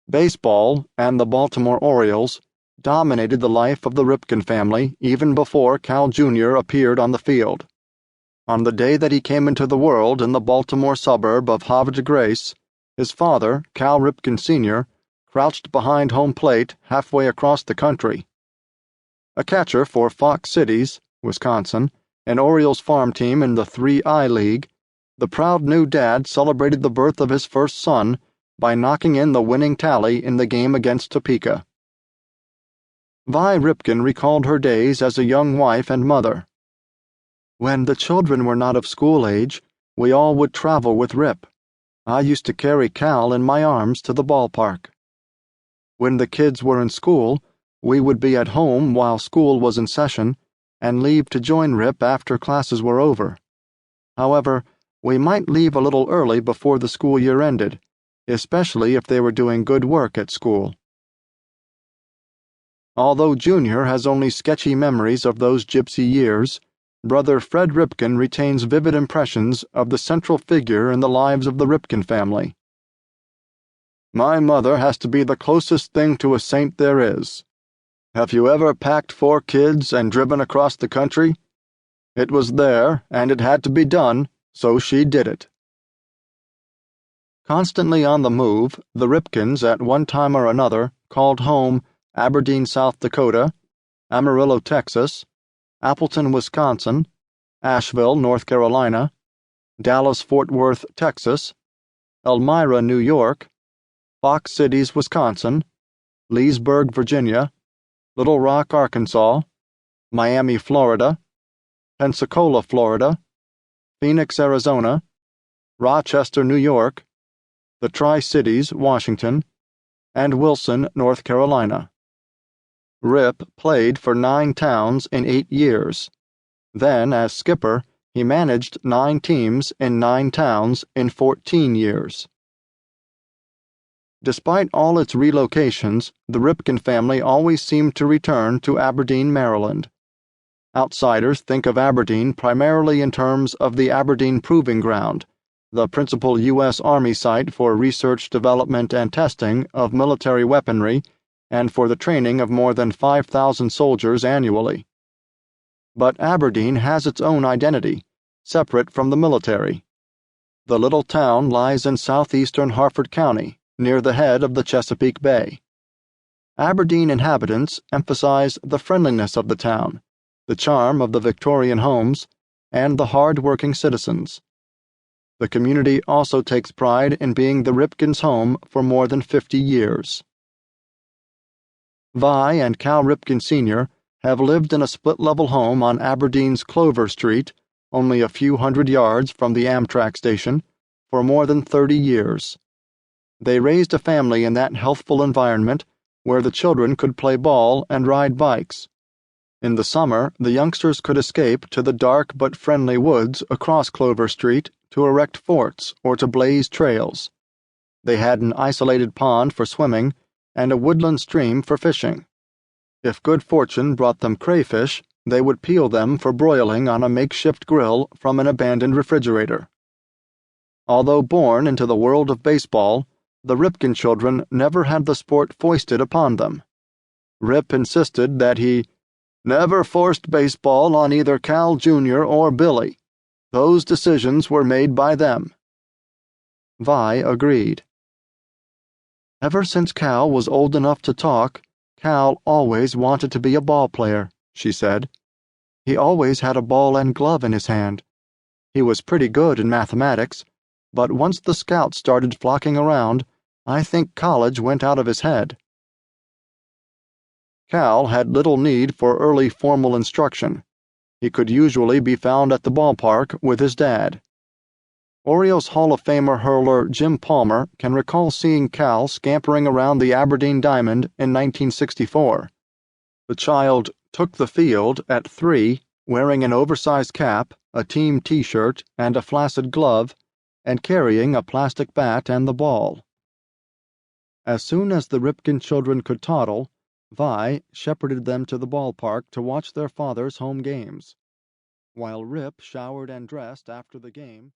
Baseball and the Baltimore Orioles dominated the life of the Ripken family even before Cal Jr. appeared on the field. On the day that he came into the world in the Baltimore suburb of Havre de Grace, his father, Cal Ripken Sr., crouched behind home plate halfway across the country. A catcher for Fox Cities, Wisconsin, an Orioles farm team in the 3I League, the proud new dad celebrated the birth of his first son by knocking in the winning tally in the game against Topeka. Vi Ripken recalled her days as a young wife and mother. "When the children were not of school age, we all would travel with Rip. I used to carry Cal in my arms to the ballpark. When the kids were in school, we would be at home while school was in session and leave to join Rip after classes were over. However, we might leave a little early before the school year ended, especially if they were doing good work at school." Although Junior has only sketchy memories of those gypsy years, brother Fred Ripken retains vivid impressions of the central figure in the lives of the Ripken family. "My mother has to be the closest thing to a saint there is. Have you ever packed 4 kids and driven across the country? It was there, and it had to be done, so she did it." Constantly on the move, the Ripkens at one time or another called home Aberdeen, South Dakota, Amarillo, Texas, Appleton, Wisconsin, Asheville, North Carolina, Dallas-Fort Worth, Texas, Elmira, New York, Fox Cities, Wisconsin, Leesburg, Virginia, Little Rock, Arkansas, Miami, Florida, Pensacola, Florida, Phoenix, Arizona, Rochester, New York, the Tri-Cities, Washington, and Wilson, North Carolina. Rip played for 9 towns in 8 years. Then, as skipper, he managed 9 teams in 9 towns in 14 years. Despite all its relocations, the Ripken family always seemed to return to Aberdeen, Maryland. Outsiders think of Aberdeen primarily in terms of the Aberdeen Proving Ground, the principal U.S. Army site for research, development, and testing of military weaponry and for the training of more than 5,000 soldiers annually. But Aberdeen has its own identity, separate from the military. The little town lies in southeastern Harford County, near the head of the Chesapeake Bay. Aberdeen inhabitants emphasize the friendliness of the town, the charm of the Victorian homes, and the hard-working citizens. The community also takes pride in being the Ripkens' home for more than 50 years. Vi and Cal Ripken Sr. have lived in a split-level home on Aberdeen's Clover Street, only a few hundred yards from the Amtrak station, for more than 30 years. They raised a family in that healthful environment where the children could play ball and ride bikes. In the summer, the youngsters could escape to the dark but friendly woods across Clover Street to erect forts or to blaze trails. They had an isolated pond for swimming and a woodland stream for fishing. If good fortune brought them crayfish, they would peel them for broiling on a makeshift grill from an abandoned refrigerator. Although born into the world of baseball, the Ripken children never had the sport foisted upon them. Rip insisted that he never forced baseball on either Cal Jr. or Billy. Those decisions were made by them. Vi agreed. "Ever since Cal was old enough to talk, Cal always wanted to be a ball player," she said. "He always had a ball and glove in his hand. He was pretty good in mathematics, but once the scouts started flocking around, I think college went out of his head." Cal had little need for early formal instruction. He could usually be found at the ballpark with his dad. Orioles Hall of Famer hurler Jim Palmer can recall seeing Cal scampering around the Aberdeen Diamond in 1964. The child took the field at 3, wearing an oversized cap, a team T-shirt, and a flaccid glove, and carrying a plastic bat and the ball. As soon as the Ripken children could toddle, Vi shepherded them to the ballpark to watch their father's home games. While Rip showered and dressed after the game,